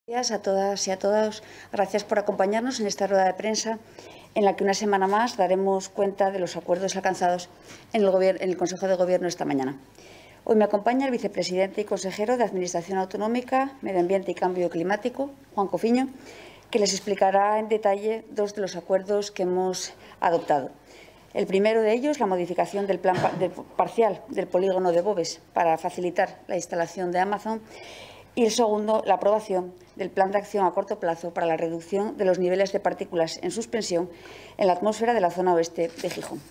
Gracias a todas y a todos. Gracias por acompañarnos en esta rueda de prensa en la que una semana más daremos cuenta de los acuerdos alcanzados en el Consejo de Gobierno esta mañana. Hoy me acompaña el vicepresidente y consejero de Administración Autonómica, Medio Ambiente y Cambio Climático, Juan Cofiño, que les explicará en detalle dos de los acuerdos que hemos adoptado. El primero de ellos, la modificación del plan parcial del polígono de Boves para facilitar la instalación de Amazon. Y el segundo, la aprobación del Plan de Acción a corto plazo para la reducción de los niveles de partículas en suspensión en la atmósfera de la zona oeste de Gijón.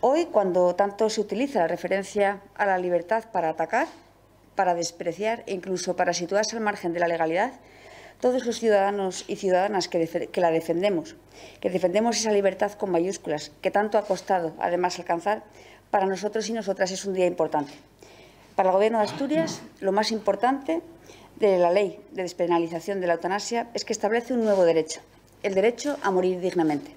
Hoy, cuando tanto se utiliza la referencia a la libertad para atacar, para despreciar e incluso para situarse al margen de la legalidad, todos los ciudadanos y ciudadanas que la defendemos, que defendemos esa libertad con mayúsculas, que tanto ha costado además alcanzar, para nosotros y nosotras es un día importante. Para el Gobierno de Asturias, lo más importante de la Ley de Despenalización de la Eutanasia es que establece un nuevo derecho, el derecho a morir dignamente.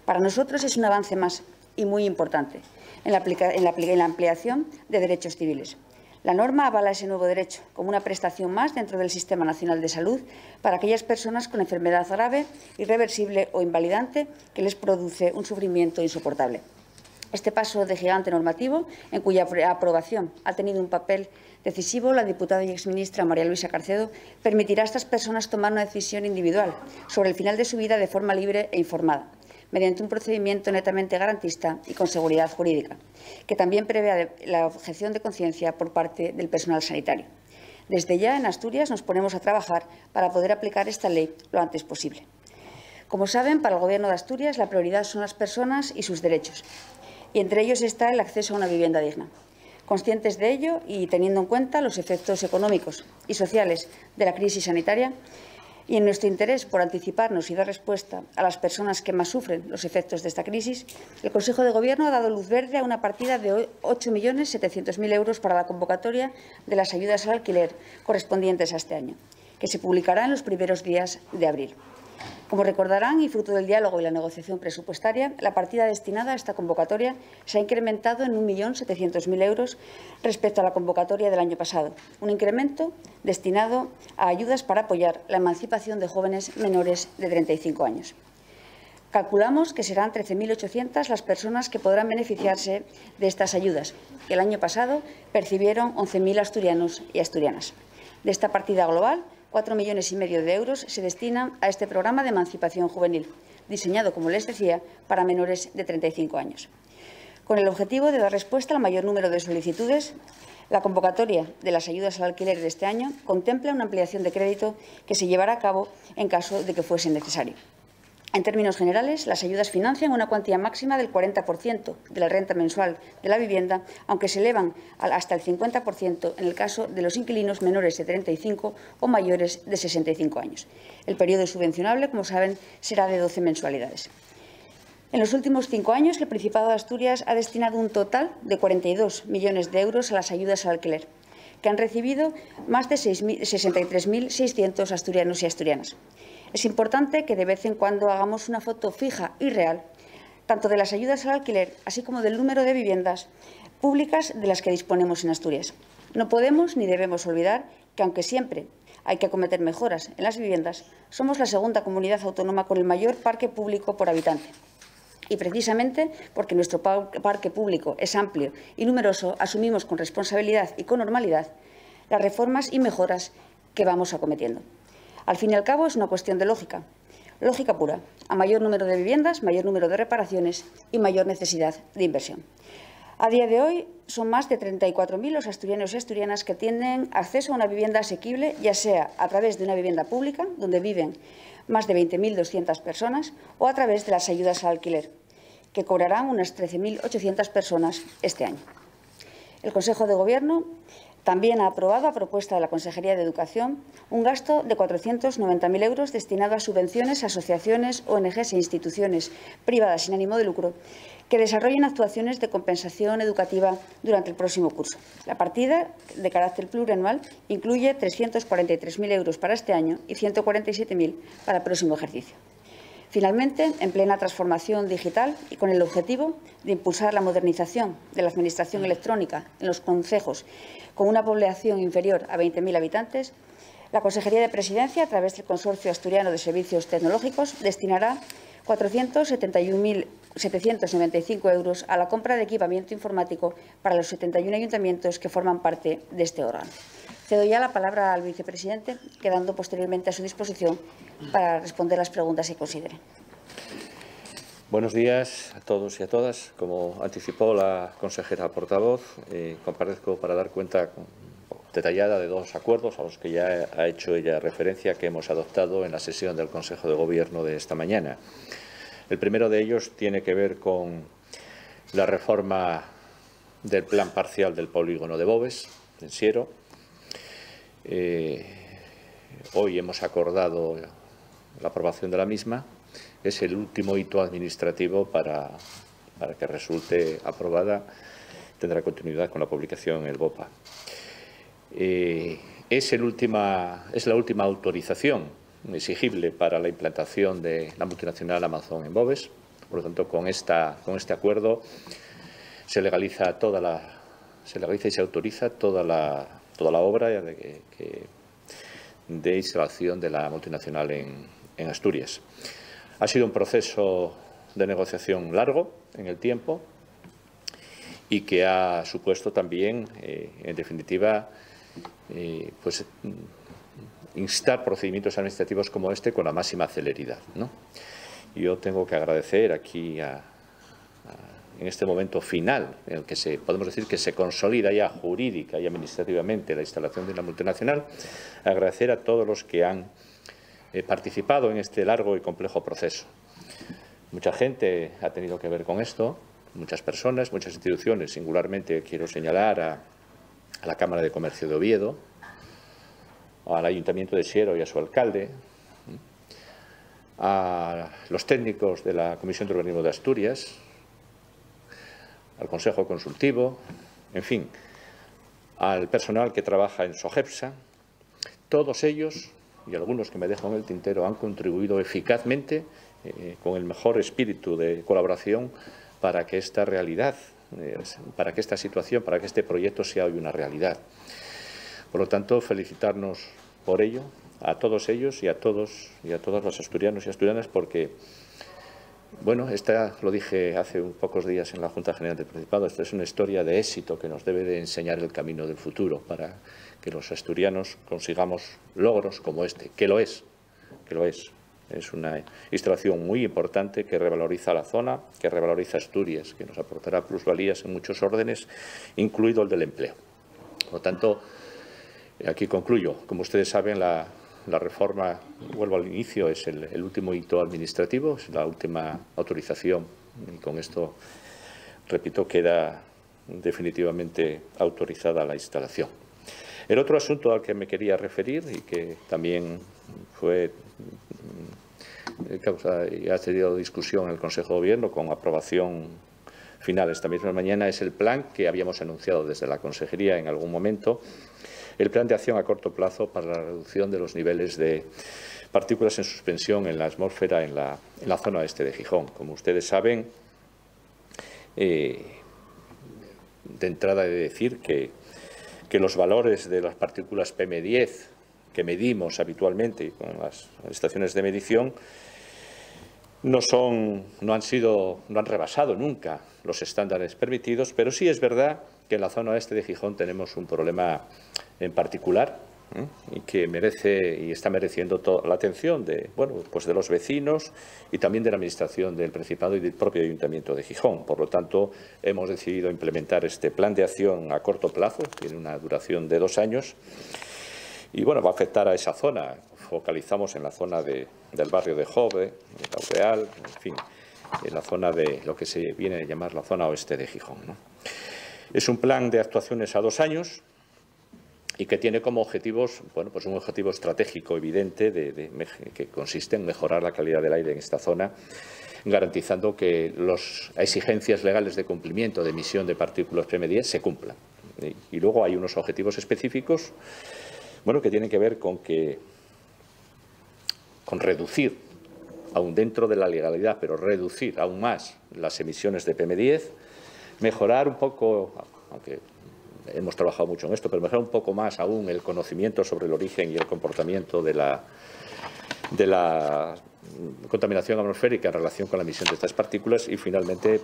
Para nosotros es un avance más y muy importante en la ampliación de derechos civiles. La norma avala ese nuevo derecho como una prestación más dentro del Sistema Nacional de Salud para aquellas personas con enfermedad grave, irreversible o invalidante que les produce un sufrimiento insoportable. Este paso de gigante normativo, en cuya aprobación ha tenido un papel decisivo la diputada y exministra María Luisa Carcedo, permitirá a estas personas tomar una decisión individual sobre el final de su vida de forma libre e informada, mediante un procedimiento netamente garantista y con seguridad jurídica, que también prevé la objeción de conciencia por parte del personal sanitario. Desde ya, en Asturias, nos ponemos a trabajar para poder aplicar esta ley lo antes posible. Como saben, para el Gobierno de Asturias la prioridad son las personas y sus derechos, y entre ellos está el acceso a una vivienda digna. Conscientes de ello y teniendo en cuenta los efectos económicos y sociales de la crisis sanitaria, y en nuestro interés por anticiparnos y dar respuesta a las personas que más sufren los efectos de esta crisis, el Consejo de Gobierno ha dado luz verde a una partida de 8.700.000 euros para la convocatoria de las ayudas al alquiler correspondientes a este año, que se publicará en los primeros días de abril. Como recordarán, y fruto del diálogo y la negociación presupuestaria, la partida destinada a esta convocatoria se ha incrementado en 1.700.000 euros respecto a la convocatoria del año pasado, un incremento destinado a ayudas para apoyar la emancipación de jóvenes menores de 35 años. Calculamos que serán 13.800 las personas que podrán beneficiarse de estas ayudas, que el año pasado percibieron 11.000 asturianos y asturianas. De esta partida global, 4,5 millones de euros se destinan a este programa de emancipación juvenil, diseñado, como les decía, para menores de 35 años. Con el objetivo de dar respuesta al mayor número de solicitudes, la convocatoria de las ayudas al alquiler de este año contempla una ampliación de crédito que se llevará a cabo en caso de que fuese necesario. En términos generales, las ayudas financian una cuantía máxima del 40% de la renta mensual de la vivienda, aunque se elevan hasta el 50% en el caso de los inquilinos menores de 35 o mayores de 65 años. El periodo subvencionable, como saben, será de 12 mensualidades. En los últimos 5 años, el Principado de Asturias ha destinado un total de 42 millones de euros a las ayudas al alquiler, que han recibido más de 63.600 asturianos y asturianas. Es importante que de vez en cuando hagamos una foto fija y real, tanto de las ayudas al alquiler, así como del número de viviendas públicas de las que disponemos en Asturias. No podemos ni debemos olvidar que, aunque siempre hay que acometer mejoras en las viviendas, somos la segunda comunidad autónoma con el mayor parque público por habitante. Y precisamente porque nuestro parque público es amplio y numeroso, asumimos con responsabilidad y con normalidad las reformas y mejoras que vamos acometiendo. Al fin y al cabo, es una cuestión de lógica pura. A mayor número de viviendas, mayor número de reparaciones y mayor necesidad de inversión. A día de hoy, son más de 34.000 los asturianos y asturianas que tienen acceso a una vivienda asequible, ya sea a través de una vivienda pública, donde viven más de 20.200 personas, o a través de las ayudas al alquiler, que cobrarán unas 13.800 personas este año. El Consejo de Gobierno también ha aprobado, a propuesta de la Consejería de Educación, un gasto de 490.000 euros destinado a subvenciones a asociaciones, ONGs e instituciones privadas sin ánimo de lucro que desarrollen actuaciones de compensación educativa durante el próximo curso. La partida, de carácter plurianual, incluye 343.000 euros para este año y 147.000 para el próximo ejercicio. Finalmente, en plena transformación digital y con el objetivo de impulsar la modernización de la administración electrónica en los concejos con una población inferior a 20.000 habitantes, La Consejería de Presidencia, a través del Consorcio Asturiano de Servicios Tecnológicos, destinará 471.795 euros a la compra de equipamiento informático para los 71 ayuntamientos que forman parte de este órgano. Cedo ya la palabra al vicepresidente, quedando posteriormente a su disposición para responder las preguntas que considere. Buenos días a todos y a todas. Como anticipó la consejera portavoz, comparezco para dar cuenta detallada de dos acuerdos a los que ya ha hecho ella referencia que hemos adoptado en la sesión del Consejo de Gobierno de esta mañana. El primero de ellos tiene que ver con la reforma del plan parcial del polígono de Boves, en Siero. Hoy hemos acordado la aprobación de la misma. Es el último hito administrativo para que resulte aprobada. Tendrá continuidad con la publicación en el BOPA. Es la última autorización exigible para la implantación de la multinacional Amazon en Boves. Por lo tanto, con este acuerdo se legaliza y se autoriza toda la obra de instalación de la multinacional en Asturias. Ha sido un proceso de negociación largo en el tiempo y que ha supuesto también, en definitiva, pues, instar procedimientos administrativos como este con la máxima celeridad, ¿no? Yo tengo que agradecer aquí, en este momento final, en el que podemos decir que se consolida ya jurídica y administrativamente la instalación de una multinacional, agradecer a todos los que han participado en este largo y complejo proceso. Mucha gente ha tenido que ver con esto, muchas personas, muchas instituciones. Singularmente quiero señalar a la Cámara de Comercio de Oviedo, al Ayuntamiento de Siero y a su alcalde, a los técnicos de la Comisión de Urbanismo de Asturias, al Consejo Consultivo, en fin, al personal que trabaja en SOGEPSA. Todos ellos, y algunos que me dejo en el tintero, han contribuido eficazmente, con el mejor espíritu de colaboración, para que esta realidad, para que esta situación, para que este proyecto sea hoy una realidad. Por lo tanto, felicitarnos por ello a todos ellos y a todos los asturianos y asturianas, porque, bueno, lo dije hace pocos días en la Junta General del Principado, esta es una historia de éxito que nos debe de enseñar el camino del futuro para que los asturianos consigamos logros como este, que lo es. Es una instalación muy importante que revaloriza la zona, que revaloriza Asturias, que nos aportará plusvalías en muchos órdenes, incluido el del empleo. Por lo tanto, aquí concluyo. Como ustedes saben, la reforma, vuelvo al inicio, es el último hito administrativo, es la última autorización y con esto, repito, queda definitivamente autorizada la instalación. El otro asunto al que me quería referir y que también fue causa y ha tenido discusión en el Consejo de Gobierno con aprobación final esta misma mañana es el plan que habíamos anunciado desde la Consejería en algún momento, el plan de acción a corto plazo para la reducción de los niveles de partículas en suspensión en la atmósfera en la zona este de Gijón. Como ustedes saben, de entrada he de decir que los valores de las partículas PM10 que medimos habitualmente con las estaciones de medición no han rebasado nunca los estándares permitidos, pero sí es verdad que en la zona oeste de Gijón tenemos un problema en particular y que merece y está mereciendo toda la atención de los vecinos y también de la Administración del Principado y del propio Ayuntamiento de Gijón. Por lo tanto, hemos decidido implementar este plan de acción a corto plazo, tiene una duración de 2 años y va a afectar a esa zona. Focalizamos en la zona del barrio de Jove, de Laureal, en fin, en la zona de lo que se viene a llamar la zona oeste de Gijón, ¿no? Es un plan de actuaciones a 2 años y que tiene como objetivos, un objetivo estratégico evidente que consiste en mejorar la calidad del aire en esta zona, garantizando que las exigencias legales de cumplimiento de emisión de partículas PM10 se cumplan. Y luego hay unos objetivos específicos, que tienen que ver con reducir, aún dentro de la legalidad, pero reducir aún más las emisiones de PM10, mejorar un poco, aunque hemos trabajado mucho en esto, pero mejorar un poco más aún el conocimiento sobre el origen y el comportamiento de la contaminación atmosférica en relación con la emisión de estas partículas y, finalmente,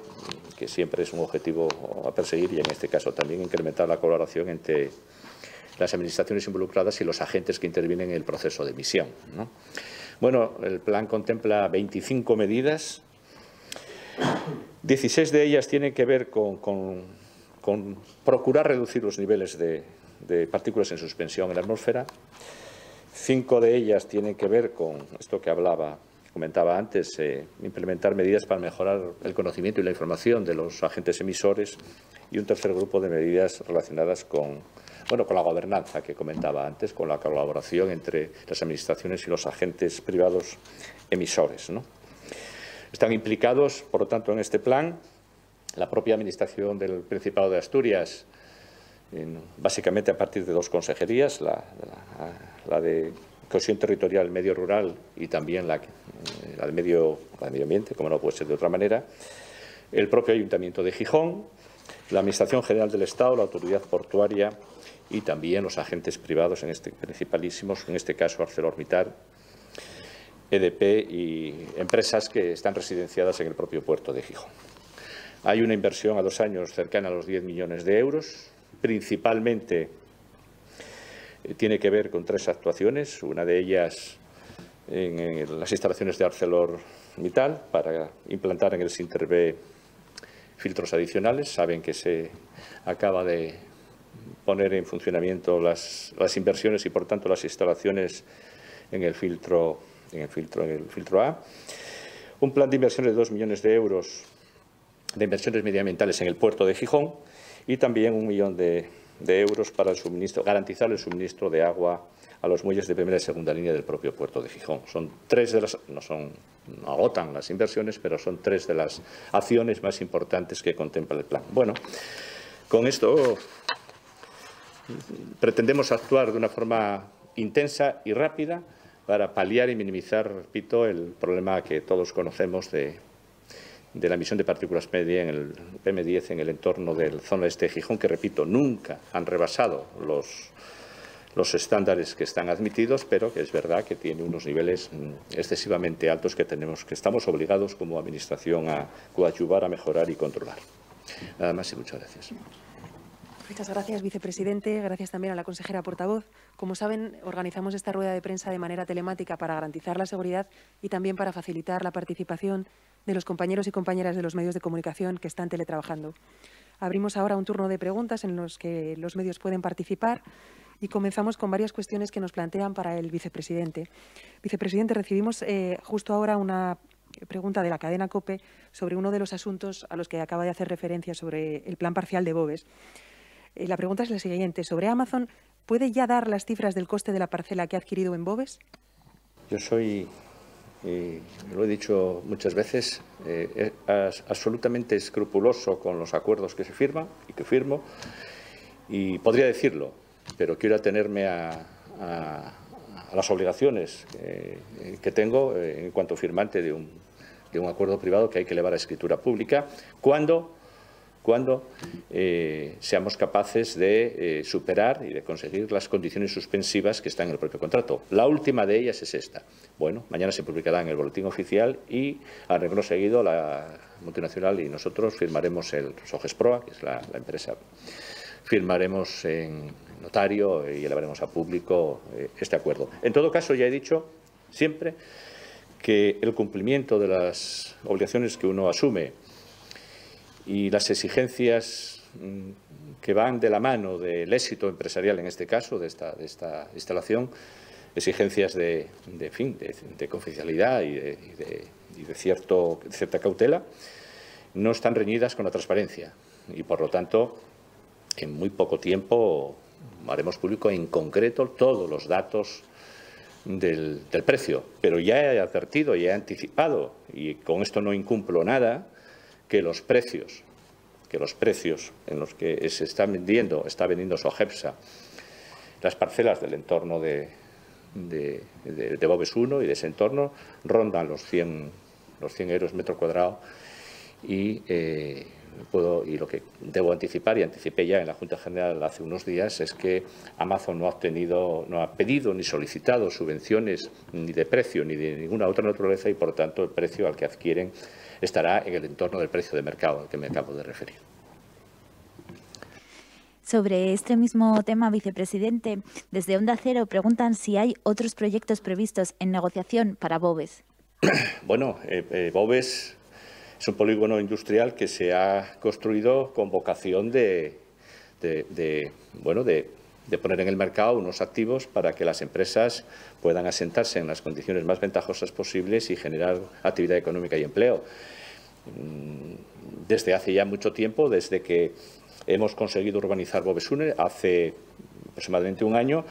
que siempre es un objetivo a perseguir y, en este caso, también incrementar la colaboración entre las administraciones involucradas y los agentes que intervienen en el proceso de emisión, ¿no? Bueno, el plan contempla 25 medidas. 16 de ellas tienen que ver con procurar reducir los niveles de partículas en suspensión en la atmósfera. 5 de ellas tienen que ver con esto que comentaba antes, implementar medidas para mejorar el conocimiento y la información de los agentes emisores, y un tercer grupo de medidas relacionadas con la gobernanza que comentaba antes, con la colaboración entre las administraciones y los agentes privados emisores, ¿no? Están implicados, por lo tanto, en este plan la propia Administración del Principado de Asturias, básicamente a partir de 2 consejerías, la de Cohesión Territorial, Medio Rural y también la de Medio Ambiente, como no puede ser de otra manera, el propio Ayuntamiento de Gijón, la Administración General del Estado, la Autoridad Portuaria y también los agentes privados, principalísimos, en este caso ArcelorMittal, EDP y empresas que están residenciadas en el propio puerto de Gijón. Hay una inversión a 2 años cercana a los 10 millones de euros, principalmente tiene que ver con 3 actuaciones, una de ellas en las instalaciones de ArcelorMittal para implantar en el Sintervé filtros adicionales. Saben que se acaba de poner en funcionamiento las inversiones y, por tanto, las instalaciones en el filtro A. Un plan de inversiones de 2 millones de euros de inversiones medioambientales en el puerto de Gijón y también 1 millón de euros para garantizar el suministro de agua a los muelles de primera y segunda línea del propio puerto de Gijón. Son 3 de las, no agotan las inversiones, pero son 3 de las acciones más importantes que contempla el plan. Bueno, con esto pretendemos actuar de una forma intensa y rápida para paliar y minimizar, repito, el problema que todos conocemos de la emisión de partículas PM10 en el entorno de la zona este de Gijón, que, repito, nunca han rebasado los estándares que están admitidos, pero que es verdad que tiene unos niveles excesivamente altos que estamos obligados como Administración a coadyuvar, a mejorar y controlar. Nada más y muchas gracias. Muchas gracias, vicepresidente. Gracias también a la consejera portavoz. Como saben, organizamos esta rueda de prensa de manera telemática para garantizar la seguridad y también para facilitar la participación de los compañeros y compañeras de los medios de comunicación que están teletrabajando. Abrimos ahora un turno de preguntas en los que los medios pueden participar y comenzamos con varias cuestiones que nos plantean para el vicepresidente. Vicepresidente, recibimos justo ahora una pregunta de la cadena COPE sobre uno de los asuntos a los que acaba de hacer referencia sobre el plan parcial de Boves. La pregunta es la siguiente. Sobre Amazon, ¿puede ya dar las cifras del coste de la parcela que ha adquirido en Boves? Yo soy, lo he dicho muchas veces, absolutamente escrupuloso con los acuerdos que se firman y que firmo, y podría decirlo, pero quiero atenerme a las obligaciones que tengo en cuanto firmante de un acuerdo privado que hay que elevar a escritura pública cuando seamos capaces de superar y de conseguir las condiciones suspensivas que están en el propio contrato. La última de ellas es esta. Bueno, mañana se publicará en el Boletín Oficial y, a renglón seguido, la multinacional y nosotros firmaremos el Sogesproa, que es la empresa, firmaremos en notario y elevaremos a público este acuerdo. En todo caso, ya he dicho siempre que el cumplimiento de las obligaciones que uno asume y las exigencias que van de la mano del éxito empresarial, en este caso, de esta instalación, exigencias de confidencialidad y de cierta cautela, no están reñidas con la transparencia y, por lo tanto, en muy poco tiempo haremos público en concreto todos los datos del precio. Pero ya he advertido, ya he anticipado, y con esto no incumplo nada, que los precios en los que está vendiendo Sogepsa las parcelas del entorno de Boves 1 y de ese entorno rondan los 100 euros metro cuadrado y y lo que debo anticipar, y anticipé ya en la Junta General hace unos días, es que Amazon no ha pedido ni solicitado subvenciones ni de precio ni de ninguna otra naturaleza y, por tanto, el precio al que adquieren estará en el entorno del precio de mercado al que me acabo de referir. Sobre este mismo tema, vicepresidente, desde Onda Cero preguntan si hay otros proyectos previstos en negociación para Boves. Bueno, Boves es un polígono industrial que se ha construido con vocación de poner en el mercado unos activos para que las empresas puedan asentarse en las condiciones más ventajosas posibles y generar actividad económica y empleo. Desde hace ya mucho tiempo, desde que hemos conseguido urbanizar Bovesune, hace aproximadamente un año,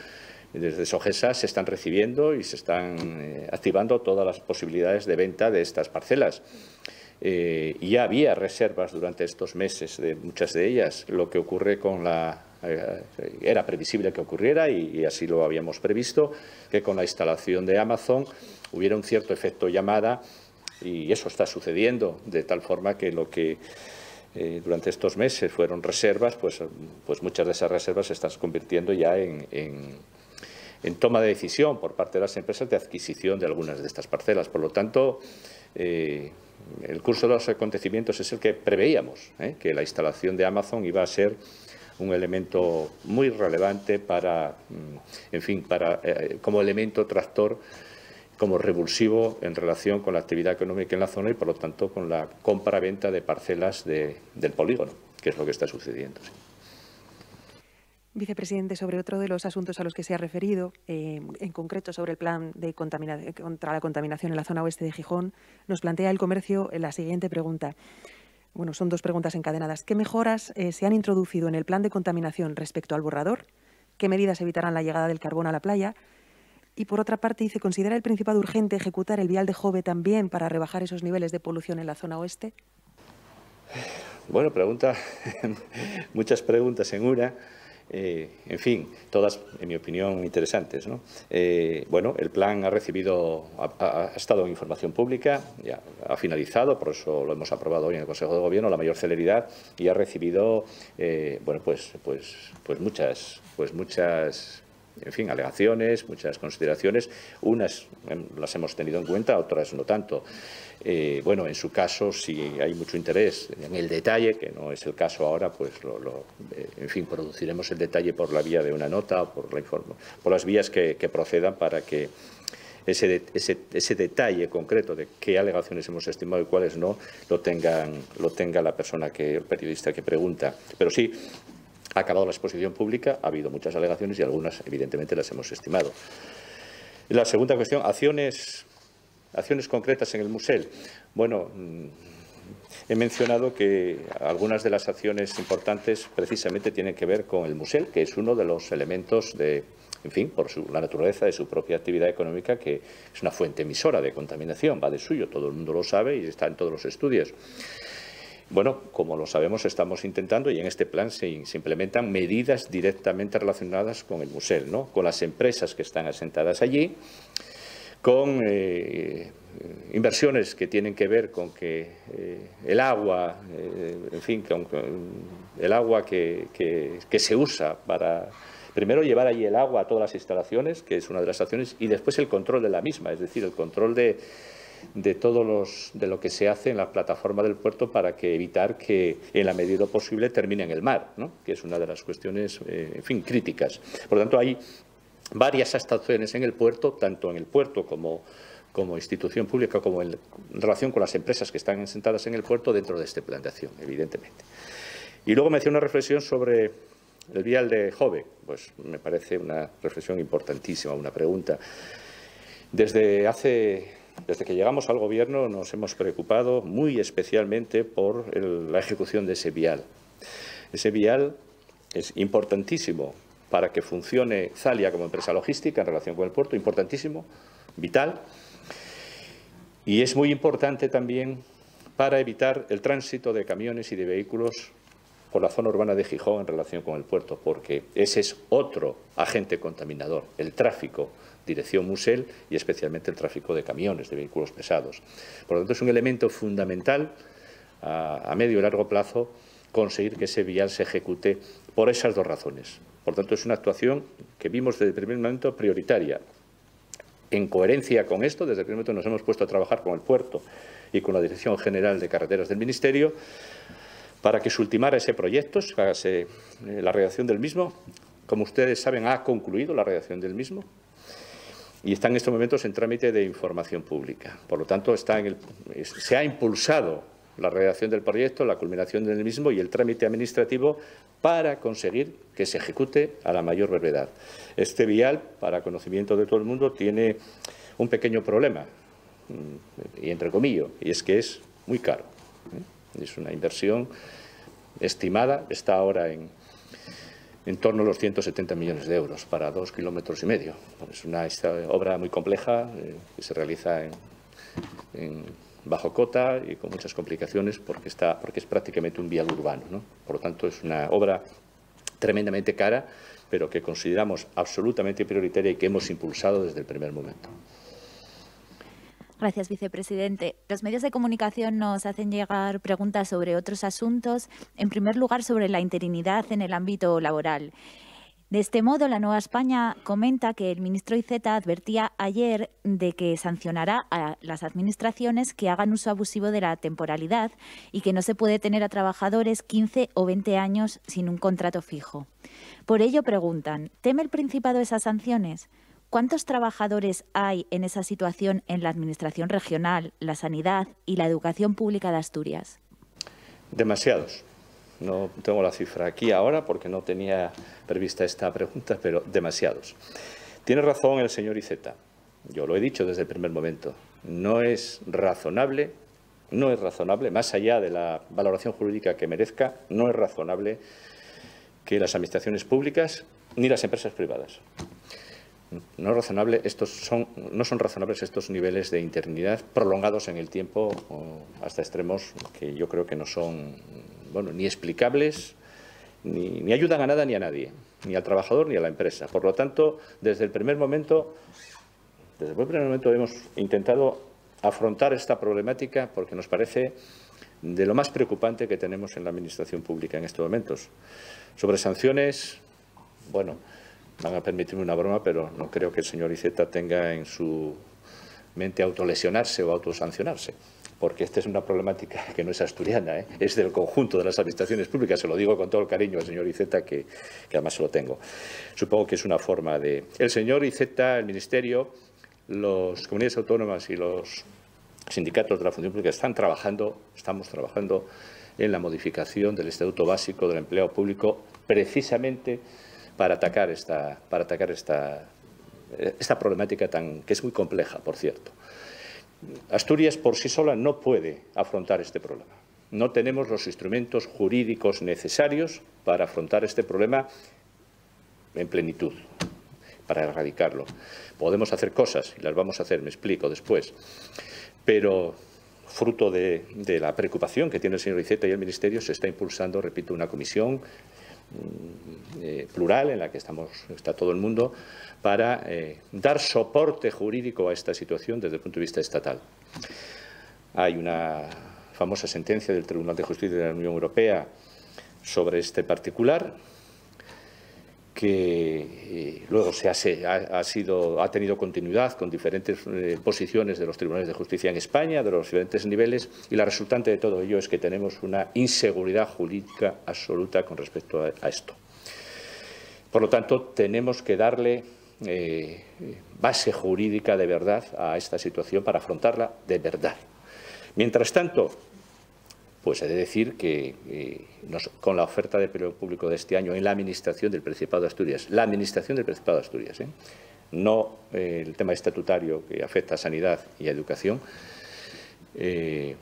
desde Sogesa se están recibiendo y se están activando todas las posibilidades de venta de estas parcelas. Y ya había reservas durante estos meses de muchas de ellas. Lo que ocurre con era previsible que ocurriera y así lo habíamos previsto, que con la instalación de Amazon hubiera un cierto efecto llamada y eso está sucediendo, de tal forma que lo que durante estos meses fueron reservas, pues muchas de esas reservas se están convirtiendo ya en toma de decisión por parte de las empresas de adquisición de algunas de estas parcelas. Por lo tanto, el curso de los acontecimientos es el que preveíamos, que la instalación de Amazon iba a ser un elemento muy relevante como elemento tractor, como revulsivo en relación con la actividad económica en la zona y, por lo tanto, con la compra-venta de parcelas del polígono, que es lo que está sucediendo. Sí. Vicepresidente, sobre otro de los asuntos a los que se ha referido, en concreto sobre el plan contra la contaminación en la zona oeste de Gijón, nos plantea el Comercio la siguiente pregunta. Bueno, son dos preguntas encadenadas. ¿Qué mejoras se han introducido en el plan de contaminación respecto al borrador? ¿Qué medidas evitarán la llegada del carbón a la playa? Y, por otra parte, dice, ¿considera el Principado urgente ejecutar el vial de Jove también para rebajar esos niveles de polución en la zona oeste? Bueno, muchas preguntas en una. En fin, todas, en mi opinión, interesantes, ¿no? Bueno, el plan ha estado en información pública, ya ha finalizado, por eso lo hemos aprobado hoy en el Consejo de Gobierno, la mayor celeridad, y ha recibido, muchas, en fin, alegaciones, muchas consideraciones. Unas las hemos tenido en cuenta, otras no tanto. Bueno, en su caso, si hay mucho interés en el detalle, que no es el caso ahora, pues en fin, produciremos el detalle por la vía de una nota o por las vías que procedan para que ese detalle concreto de qué alegaciones hemos estimado y cuáles no, lo tenga el periodista que pregunta. Pero sí, ha acabado la exposición pública, ha habido muchas alegaciones y algunas, evidentemente, las hemos estimado. La segunda cuestión, acciones concretas en el Musel. Bueno, he mencionado que algunas de las acciones importantes precisamente tienen que ver con el Musel, que es uno de los elementos en fin, por la naturaleza de su propia actividad económica, que es una fuente emisora de contaminación, va de suyo, todo el mundo lo sabe y está en todos los estudios. Bueno, como lo sabemos, estamos intentando, y en este plan se implementan medidas directamente relacionadas con el Musel, ¿no? Con las empresas que están asentadas allí, con inversiones que tienen que ver con que el agua, en fin, con el agua que se usa para, primero, llevar allí el agua a todas las instalaciones, que es una de las acciones, y después el control de la misma, es decir, el control de lo que se hace en la plataforma del puerto para evitar que, en la medida posible, termine en el mar, ¿no? Que es una de las cuestiones, en fin, críticas. Por lo tanto, hay varias actuaciones en el puerto, tanto en el puerto como institución pública, como en relación con las empresas que están asentadas en el puerto, dentro de este plan de acción, evidentemente. Y luego me hacía una reflexión sobre el vial de Jove. Pues me parece una reflexión importantísima, una pregunta. Desde que llegamos al Gobierno nos hemos preocupado muy especialmente por la ejecución de ese vial. Ese vial es importantísimo para que funcione Zalia como empresa logística en relación con el puerto, importantísimo, vital, y es muy importante también para evitar el tránsito de camiones y de vehículos por la zona urbana de Gijón en relación con el puerto, porque ese es otro agente contaminador, el tráfico, dirección Musel, y especialmente el tráfico de camiones, de vehículos pesados. Por lo tanto, es un elemento fundamental a medio y largo plazo conseguir que ese vial se ejecute por esas dos razones. Por tanto, es una actuación que vimos desde el primer momento prioritaria. En coherencia con esto, desde el primer momento nos hemos puesto a trabajar con el puerto y con la Dirección General de Carreteras del Ministerio para que se ultimara ese proyecto, la redacción del mismo. Como ustedes saben, ha concluido la redacción del mismo y está en estos momentos en trámite de información pública. Por lo tanto, se ha impulsado la redacción del proyecto, la culminación del mismo y el trámite administrativo para conseguir que se ejecute a la mayor brevedad. Este vial, para conocimiento de todo el mundo, tiene un pequeño problema, y entre comillas, y es que es muy caro. Es una inversión estimada, está ahora en torno a los 170 millones de euros para 2,5 kilómetros. Es una obra muy compleja que se realiza en bajo cota y con muchas complicaciones porque es prácticamente un vial urbano, ¿no? Por lo tanto, es una obra tremendamente cara, pero que consideramos absolutamente prioritaria y que hemos impulsado desde el primer momento. Gracias, vicepresidente. Los medios de comunicación nos hacen llegar preguntas sobre otros asuntos. En primer lugar, sobre la interinidad en el ámbito laboral. De este modo, La Nueva España comenta que el ministro Iceta advertía ayer de que sancionará a las administraciones que hagan uso abusivo de la temporalidad y que no se puede tener a trabajadores 15 o 20 años sin un contrato fijo. Por ello preguntan, ¿teme el Principado esas sanciones? ¿Cuántos trabajadores hay en esa situación en la Administración regional, la sanidad y la educación pública de Asturias? Demasiados. No tengo la cifra aquí ahora porque no tenía prevista esta pregunta, pero demasiados. Tiene razón el señor Iceta. Yo lo he dicho desde el primer momento. No es razonable, más allá de la valoración jurídica que merezca, no es razonable que las administraciones públicas ni las empresas privadas. No son razonables estos niveles de interinidad prolongados en el tiempo hasta extremos que yo creo que no son ni explicables, ni ayudan a nada ni a nadie, ni al trabajador ni a la empresa. Por lo tanto, desde el primer momento hemos intentado afrontar esta problemática porque nos parece de lo más preocupante que tenemos en la Administración pública en estos momentos. Sobre sanciones, van a permitirme una broma, pero no creo que el señor Iceta tenga en su mente autolesionarse o autosancionarse, porque esta es una problemática que no es asturiana, es del conjunto de las administraciones públicas. Se lo digo con todo el cariño al señor Iceta, que además se lo tengo. Supongo que es una forma de... El señor Iceta, el Ministerio, las comunidades autónomas y los sindicatos de la función pública estamos trabajando en la modificación del Estatuto Básico del Empleado Público precisamente para atacar esta problemática que es muy compleja, por cierto. Asturias por sí sola no puede afrontar este problema. No tenemos los instrumentos jurídicos necesarios para afrontar este problema en plenitud, para erradicarlo. Podemos hacer cosas, y las vamos a hacer, me explico después, pero fruto de la preocupación que tiene el señor Iceta y el Ministerio, se está impulsando, repito, una comisión plural en la que está todo el mundo para dar soporte jurídico a esta situación desde el punto de vista estatal. Hay una famosa sentencia del Tribunal de Justicia de la Unión Europea sobre este particular que luego ha tenido continuidad con diferentes posiciones de los tribunales de justicia en España, de los diferentes niveles, y la resultante de todo ello es que tenemos una inseguridad jurídica absoluta con respecto a esto. Por lo tanto, tenemos que darle base jurídica de verdad a esta situación para afrontarla de verdad. Mientras tanto, pues he de decir que con la oferta de empleo público de este año en la Administración del Principado de Asturias, no el tema estatutario que afecta a sanidad y a educación, si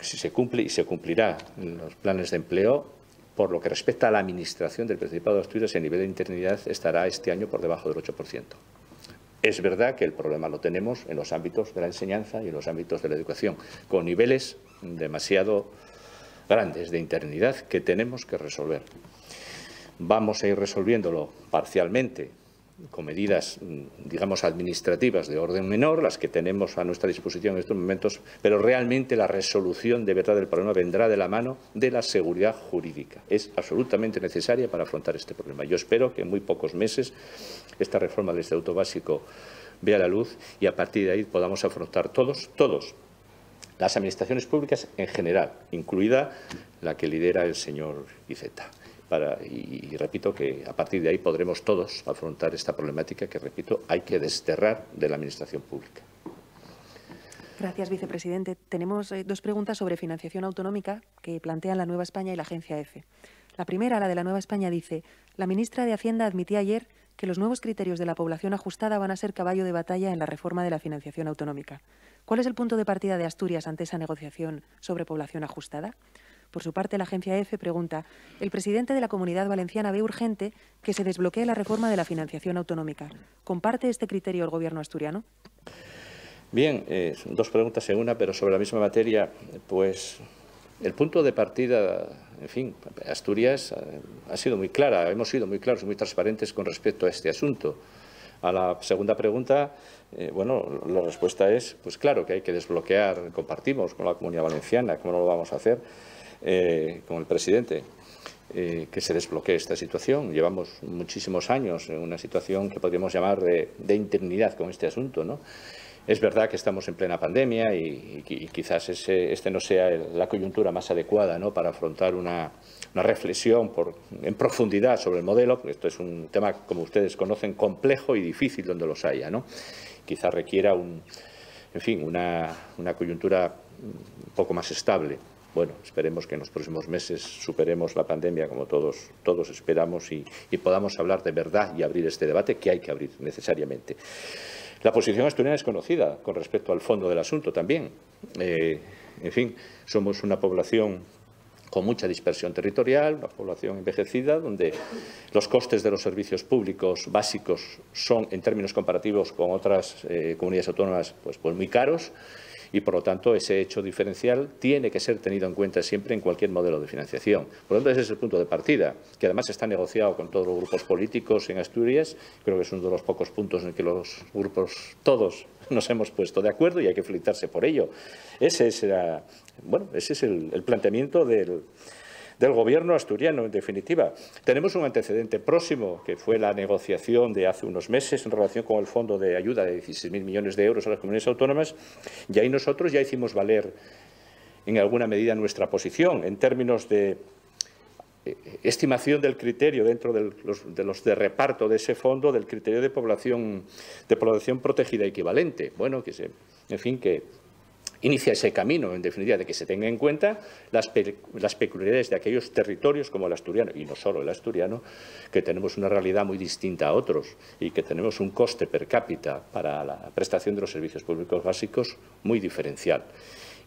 se cumple y se cumplirá en los planes de empleo, por lo que respecta a la Administración del Principado de Asturias, el nivel de interinidad estará este año por debajo del 8%. Es verdad que el problema lo tenemos en los ámbitos de la enseñanza y en los ámbitos de la educación, con niveles demasiado grandes de interinidad que tenemos que resolver. Vamos a ir resolviéndolo parcialmente con medidas, digamos, administrativas de orden menor, las que tenemos a nuestra disposición en estos momentos, pero realmente la resolución de verdad del problema vendrá de la mano de la seguridad jurídica. Es absolutamente necesaria para afrontar este problema. Yo espero que en muy pocos meses esta reforma del Estatuto Básico vea la luz y a partir de ahí podamos afrontar todos, las administraciones públicas en general, incluida la que lidera el señor Iceta. Y repito que a partir de ahí podremos todos afrontar esta problemática que, repito, hay que desterrar de la Administración pública. Gracias, vicepresidente. Tenemos dos preguntas sobre financiación autonómica que plantean la Nueva España y la Agencia EFE. La primera, la de la Nueva España, dice: la ministra de Hacienda admitía ayer que los nuevos criterios de la población ajustada van a ser caballo de batalla en la reforma de la financiación autonómica. ¿Cuál es el punto de partida de Asturias ante esa negociación sobre población ajustada? Por su parte, la agencia EFE pregunta: el presidente de la Comunidad Valenciana ve urgente que se desbloquee la reforma de la financiación autonómica. ¿Comparte este criterio el Gobierno asturiano? Bien, son dos preguntas en una, pero sobre la misma materia. Pues el punto de partida, en fin, Asturias ha sido muy clara, hemos sido muy claros y muy transparentes con respecto a este asunto. A la segunda pregunta, bueno, la respuesta es, pues claro que hay que desbloquear, compartimos con la Comunidad Valenciana, ¿cómo no lo vamos a hacer? Con el presidente, que se desbloquee esta situación. Llevamos muchísimos años en una situación que podríamos llamar de interinidad con este asunto, ¿no? Es verdad que estamos en plena pandemia y quizás este no sea la coyuntura más adecuada, ¿no?, para afrontar una reflexión en profundidad sobre el modelo, porque esto es un tema, como ustedes conocen, complejo y difícil donde los haya, ¿no? Quizás requiera en fin, una coyuntura un poco más estable. Bueno, esperemos que en los próximos meses superemos la pandemia, como todos esperamos, y podamos hablar de verdad y abrir este debate que hay que abrir necesariamente. La posición asturiana es conocida con respecto al fondo del asunto también. En fin, somos una población con mucha dispersión territorial, una población envejecida, donde los costes de los servicios públicos básicos son, en términos comparativos con otras comunidades autónomas, pues muy caros. Y, por lo tanto, ese hecho diferencial tiene que ser tenido en cuenta siempre en cualquier modelo de financiación. Por lo tanto, ese es el punto de partida, que además está negociado con todos los grupos políticos en Asturias. Creo que es uno de los pocos puntos en que los grupos todos nos hemos puesto de acuerdo y hay que felicitarse por ello. Ese es el planteamiento del Gobierno asturiano, en definitiva. Tenemos un antecedente próximo, que fue la negociación de hace unos meses en relación con el fondo de ayuda de 16.000 millones de euros a las comunidades autónomas, y ahí nosotros ya hicimos valer en alguna medida nuestra posición en términos de estimación del criterio dentro de los de reparto de ese fondo, del criterio de población protegida equivalente. Bueno, que inicia ese camino, en definitiva, de que se tenga en cuenta las peculiaridades de aquellos territorios como el asturiano, y no solo el asturiano, que tenemos una realidad muy distinta a otros y que tenemos un coste per cápita para la prestación de los servicios públicos básicos muy diferencial.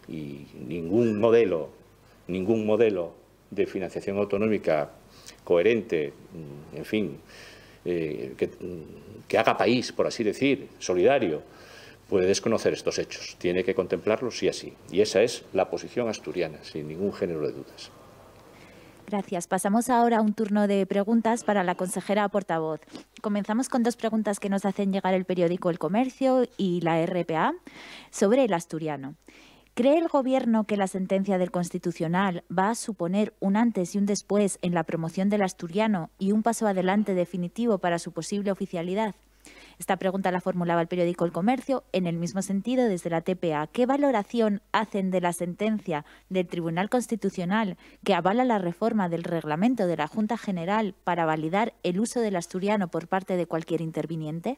Y ningún modelo de financiación autonómica coherente, en fin, que haga país, por así decir, solidario, puede desconocer estos hechos. Tiene que contemplarlos sí a sí. Y esa es la posición asturiana, sin ningún género de dudas. Gracias. Pasamos ahora a un turno de preguntas para la consejera portavoz. Comenzamos con dos preguntas que nos hacen llegar el periódico El Comercio y la RPA sobre el asturiano. ¿Cree el Gobierno que la sentencia del Constitucional va a suponer un antes y un después en la promoción del asturiano y un paso adelante definitivo para su posible oficialidad? Esta pregunta la formulaba el periódico El Comercio. En el mismo sentido, desde la TPA, ¿qué valoración hacen de la sentencia del Tribunal Constitucional que avala la reforma del reglamento de la Junta General para validar el uso del asturiano por parte de cualquier interviniente?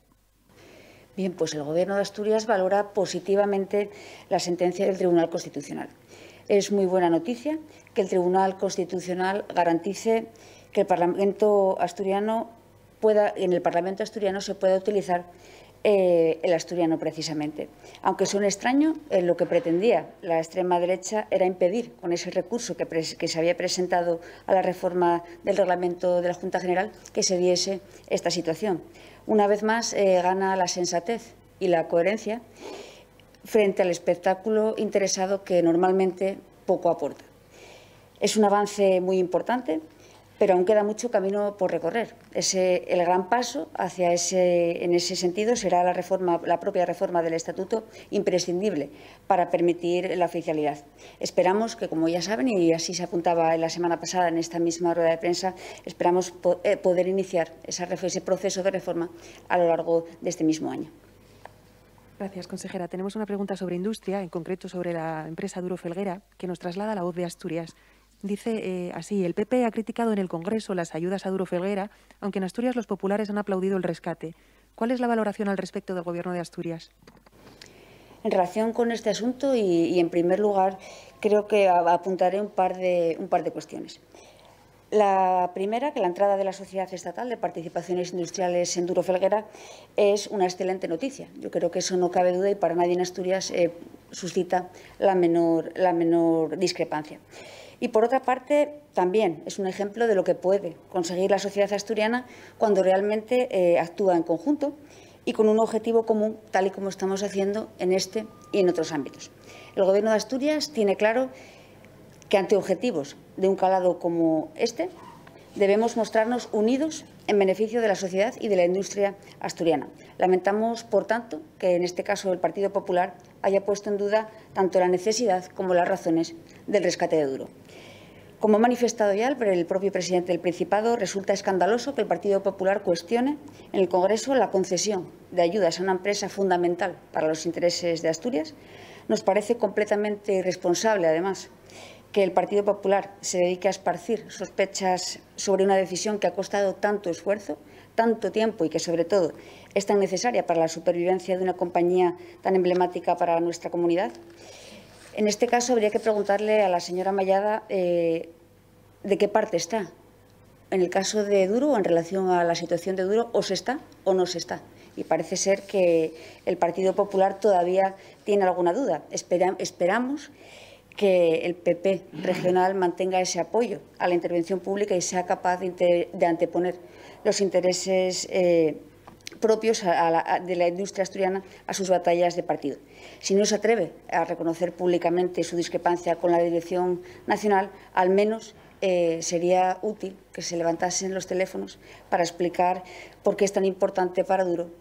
Bien, pues el Gobierno de Asturias valora positivamente la sentencia del Tribunal Constitucional. Es muy buena noticia que el Tribunal Constitucional garantice que en el Parlamento asturiano se pueda utilizar el asturiano precisamente. Aunque suene extraño, lo que pretendía la extrema derecha era impedir, con ese recurso que se había presentado a la reforma del reglamento de la Junta General, que se diese esta situación. Una vez más gana la sensatez y la coherencia frente al espectáculo interesado que normalmente poco aporta. Es un avance muy importante pero aún queda mucho camino por recorrer. El gran paso en ese sentido será la propia reforma del Estatuto, imprescindible para permitir la oficialidad. Esperamos que, como ya saben, y así se apuntaba la semana pasada en esta misma rueda de prensa, esperamos poder iniciar ese proceso de reforma a lo largo de este mismo año. Gracias, consejera. Tenemos una pregunta sobre industria, en concreto sobre la empresa Duro Felguera, que nos traslada La Voz de Asturias. Dice así: el PP ha criticado en el Congreso las ayudas a Duro Felguera, aunque en Asturias los populares han aplaudido el rescate. ¿Cuál es la valoración al respecto del Gobierno de Asturias? En relación con este asunto y en primer lugar, creo que apuntaré un par de cuestiones. La primera, que la entrada de la Sociedad Estatal de Participaciones Industriales en Duro Felguera es una excelente noticia. Yo creo que eso no cabe duda y para nadie en Asturias suscita la menor discrepancia. Y por otra parte, también es un ejemplo de lo que puede conseguir la sociedad asturiana cuando realmente actúa en conjunto y con un objetivo común, tal y como estamos haciendo en este y en otros ámbitos. El Gobierno de Asturias tiene claro que ante objetivos de un calado como este debemos mostrarnos unidos en beneficio de la sociedad y de la industria asturiana. Lamentamos, por tanto, que en este caso el Partido Popular haya puesto en duda tanto la necesidad como las razones del rescate de Duro. Como ha manifestado ya el propio presidente del Principado, resulta escandaloso que el Partido Popular cuestione en el Congreso la concesión de ayudas a una empresa fundamental para los intereses de Asturias. Nos parece completamente irresponsable, además, que el Partido Popular se dedique a esparcir sospechas sobre una decisión que ha costado tanto esfuerzo, tanto tiempo y que, sobre todo, es tan necesaria para la supervivencia de una compañía tan emblemática para nuestra comunidad. En este caso, habría que preguntarle a la señora Mallada de qué parte está. En el caso de Duro, en relación a la situación de Duro, o se está o no se está. Y parece ser que el Partido Popular todavía tiene alguna duda. Esperamos que el PP regional mantenga ese apoyo a la intervención pública y sea capaz de anteponer los intereses propios de la industria asturiana a sus batallas de partido. Si no se atreve a reconocer públicamente su discrepancia con la dirección nacional, al menos sería útil que se levantasen los teléfonos para explicar por qué es tan importante para Duro,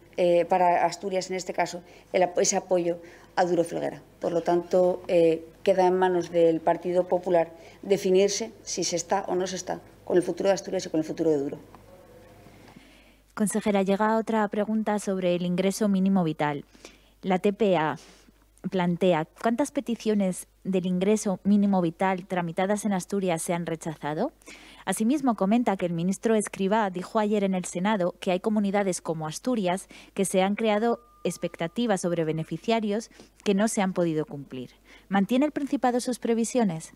para Asturias en este caso, ese apoyo a Duro Felguera. Por lo tanto, queda en manos del Partido Popular definirse si se está o no se está con el futuro de Asturias y con el futuro de Duro. Consejera, llega otra pregunta sobre el ingreso mínimo vital. La TPA plantea: ¿cuántas peticiones del ingreso mínimo vital tramitadas en Asturias se han rechazado? Asimismo, comenta que el ministro Escrivá dijo ayer en el Senado que hay comunidades como Asturias que se han creado expectativas sobre beneficiarios que no se han podido cumplir. ¿Mantiene el Principado sus previsiones?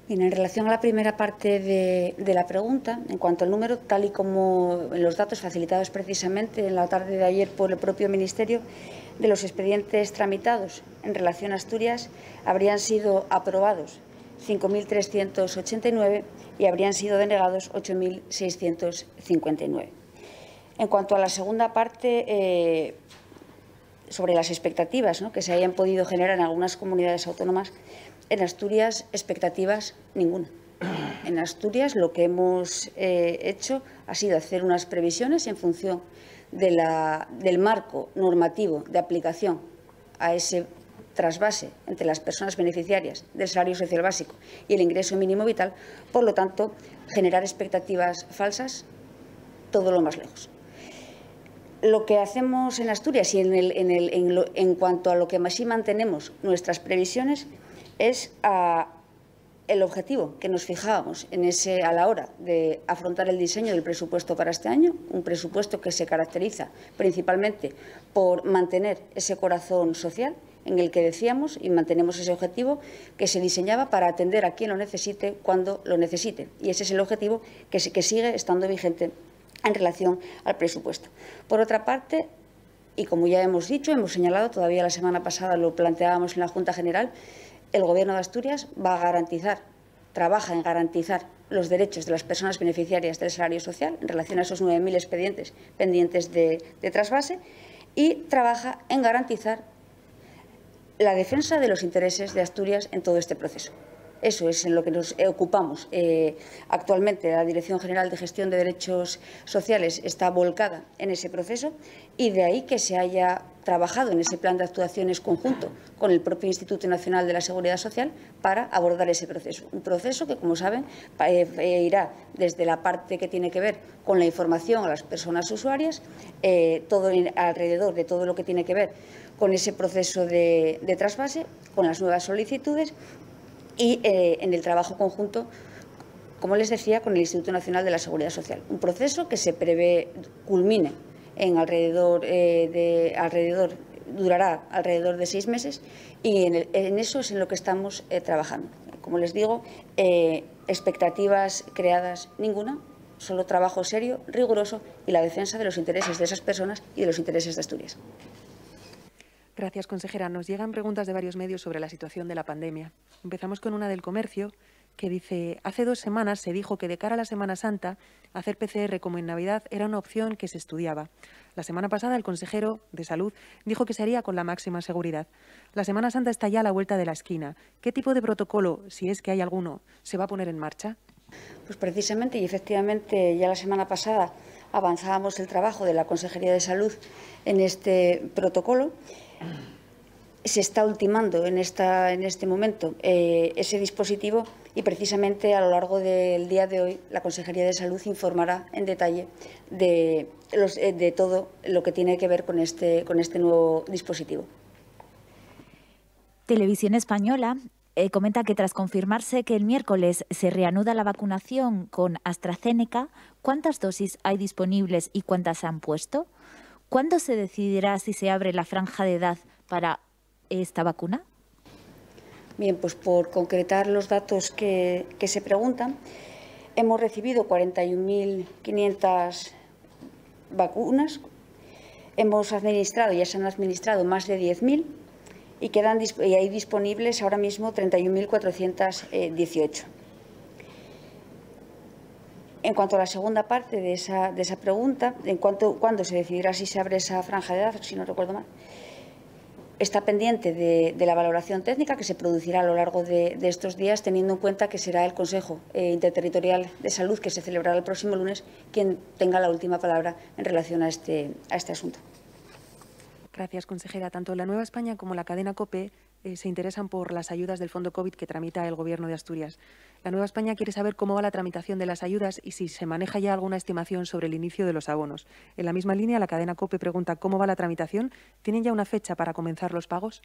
Bien, en relación a la primera parte de la pregunta, en cuanto al número, tal y como en los datos facilitados precisamente en la tarde de ayer por el propio Ministerio, de los expedientes tramitados en relación a Asturias, habrían sido aprobados 5.389 y habrían sido denegados 8.659. En cuanto a la segunda parte, sobre las expectativas, ¿no?, que se hayan podido generar en algunas comunidades autónomas, en Asturias, expectativas ninguna. En Asturias lo que hemos hecho ha sido hacer unas previsiones en función del marco normativo de aplicación a ese trasvase entre las personas beneficiarias del salario social básico y el ingreso mínimo vital. Por lo tanto, generar expectativas falsas todo lo más lejos. Lo que hacemos en Asturias y en cuanto a lo que sí mantenemos nuestras previsiones es el objetivo que nos fijábamos a la hora de afrontar el diseño del presupuesto para este año, un presupuesto que se caracteriza principalmente por mantener ese corazón social en el que decíamos, y mantenemos ese objetivo, que se diseñaba para atender a quien lo necesite cuando lo necesite. Y ese es el objetivo que sigue estando vigente en relación al presupuesto. Por otra parte, y como ya hemos dicho, hemos señalado, todavía la semana pasada lo planteábamos en la Junta General, el Gobierno de Asturias trabaja en garantizar los derechos de las personas beneficiarias del salario social en relación a esos 9.000 expedientes pendientes de trasvase y trabaja en garantizar la defensa de los intereses de Asturias en todo este proceso. Eso es en lo que nos ocupamos. Actualmente la Dirección General de Gestión de Derechos Sociales está volcada en ese proceso y de ahí que se haya trabajado en ese plan de actuaciones conjunto con el propio Instituto Nacional de la Seguridad Social para abordar ese proceso. Un proceso que, como saben, irá desde la parte que tiene que ver con la información a las personas usuarias, todo alrededor de todo lo que tiene que ver con ese proceso de trasvase, con las nuevas solicitudes y en el trabajo conjunto, como les decía, con el Instituto Nacional de la Seguridad Social. Un proceso que se prevé culmine en durará alrededor de 6 meses y en eso es en lo que estamos trabajando. Como les digo, expectativas creadas ninguna, solo trabajo serio, riguroso y la defensa de los intereses de esas personas y de los intereses de Asturias. Gracias, consejera. Nos llegan preguntas de varios medios sobre la situación de la pandemia. Empezamos con una del Comercio, que dice: hace 2 semanas se dijo que de cara a la Semana Santa hacer PCR como en Navidad era una opción que se estudiaba. La semana pasada el consejero de Salud dijo que se haría con la máxima seguridad. La Semana Santa está ya a la vuelta de la esquina. ¿Qué tipo de protocolo, si es que hay alguno, se va a poner en marcha? Pues precisamente y efectivamente ya la semana pasada avanzábamos el trabajo de la Consejería de Salud en este protocolo. Se está ultimando en este momento ese dispositivo y precisamente a lo largo del día de hoy la Consejería de Salud informará en detalle de todo lo que tiene que ver con este nuevo dispositivo. Televisión Española comenta que tras confirmarse que el miércoles se reanuda la vacunación con AstraZeneca, ¿cuántas dosis hay disponibles y cuántas se han puesto? ¿Cuándo se decidirá si se abre la franja de edad para esta vacuna? Bien, pues por concretar los datos que se preguntan, hemos recibido 41.500 vacunas, ya se han administrado más de 10.000 y hay disponibles ahora mismo 31.418. En cuanto a la segunda parte de esa pregunta, ¿cuándo se decidirá si se abre esa franja de edad? Si no recuerdo mal. Está pendiente de la valoración técnica que se producirá a lo largo de estos días, teniendo en cuenta que será el Consejo Interterritorial de Salud, que se celebrará el próximo lunes, quien tenga la última palabra en relación a este asunto. Gracias, consejera. Tanto la Nueva España como la cadena COPE se interesan por las ayudas del Fondo COVID que tramita el Gobierno de Asturias. La Nueva España quiere saber cómo va la tramitación de las ayudas y si se maneja ya alguna estimación sobre el inicio de los abonos. En la misma línea, la cadena COPE pregunta cómo va la tramitación. ¿Tienen ya una fecha para comenzar los pagos?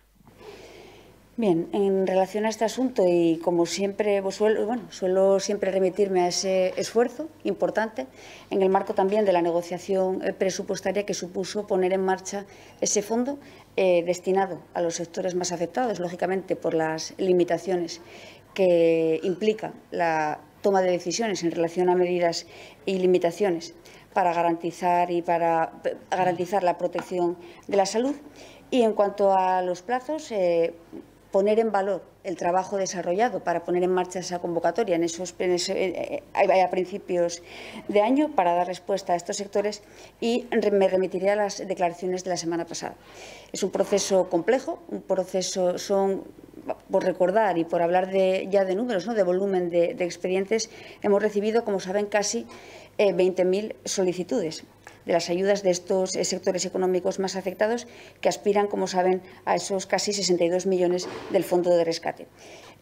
Bien, en relación a este asunto y como siempre suelo siempre remitirme a ese esfuerzo importante en el marco también de la negociación presupuestaria que supuso poner en marcha ese fondo destinado a los sectores más afectados, lógicamente por las limitaciones que implica la toma de decisiones en relación a medidas y limitaciones para garantizar la protección de la salud. Y en cuanto a los plazos, poner en valor el trabajo desarrollado para poner en marcha esa convocatoria a principios de año para dar respuesta a estos sectores y me remitiré a las declaraciones de la semana pasada. Es un proceso complejo, por recordar y por hablar ya de números, de volumen de expedientes, hemos recibido, como saben, casi 20.000 solicitudes de las ayudas de estos sectores económicos más afectados que aspiran, como saben, a esos casi 62 millones del Fondo de Rescate.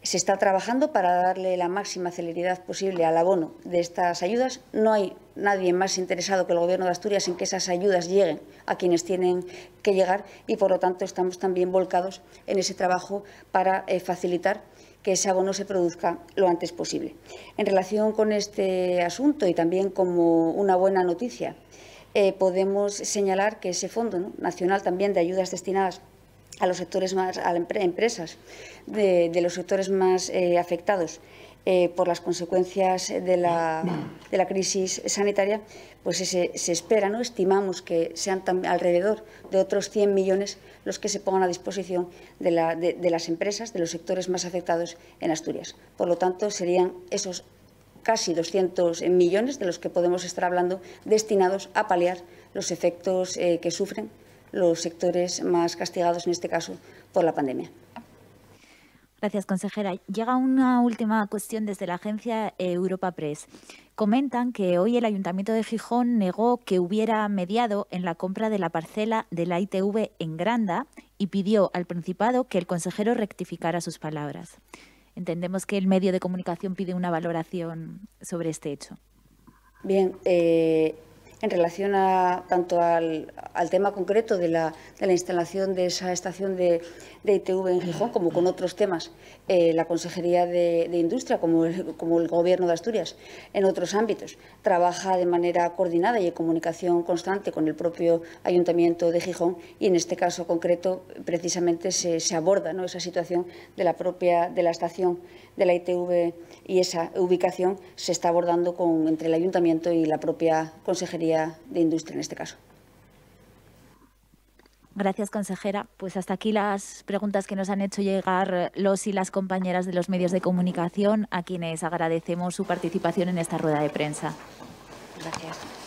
Se está trabajando para darle la máxima celeridad posible al abono de estas ayudas. No hay nadie más interesado que el Gobierno de Asturias en que esas ayudas lleguen a quienes tienen que llegar y, por lo tanto, estamos también volcados en ese trabajo para facilitar que ese abono se produzca lo antes posible. En relación con este asunto y también como una buena noticia, podemos señalar que ese Fondo Nacional también de ayudas destinadas a los sectores empresas de los sectores más afectados por las consecuencias de la crisis sanitaria, pues se espera, estimamos que sean alrededor de otros 100 millones los que se pongan a disposición de las empresas, de los sectores más afectados en Asturias. Por lo tanto, serían esos casi 200 millones de los que podemos estar hablando destinados a paliar los efectos que sufren los sectores más castigados, en este caso, por la pandemia. Gracias, consejera. Llega una última cuestión desde la agencia Europa Press. Comentan que hoy el Ayuntamiento de Gijón negó que hubiera mediado en la compra de la parcela de la ITV en Granda y pidió al Principado que el consejero rectificara sus palabras. Entendemos que el medio de comunicación pide una valoración sobre este hecho. Bien, en relación tanto al tema concreto de la instalación de esa estación de ITV en Gijón, como con otros temas, la Consejería de Industria, como el Gobierno de Asturias, en otros ámbitos, trabaja de manera coordinada y en comunicación constante con el propio Ayuntamiento de Gijón, y en este caso concreto precisamente se aborda, ¿no?, esa situación de la estación de la ITV, y esa ubicación se está abordando entre el Ayuntamiento y la propia Consejería de Industria en este caso. Gracias, consejera. Pues hasta aquí las preguntas que nos han hecho llegar los y las compañeras de los medios de comunicación, a quienes agradecemos su participación en esta rueda de prensa. Gracias.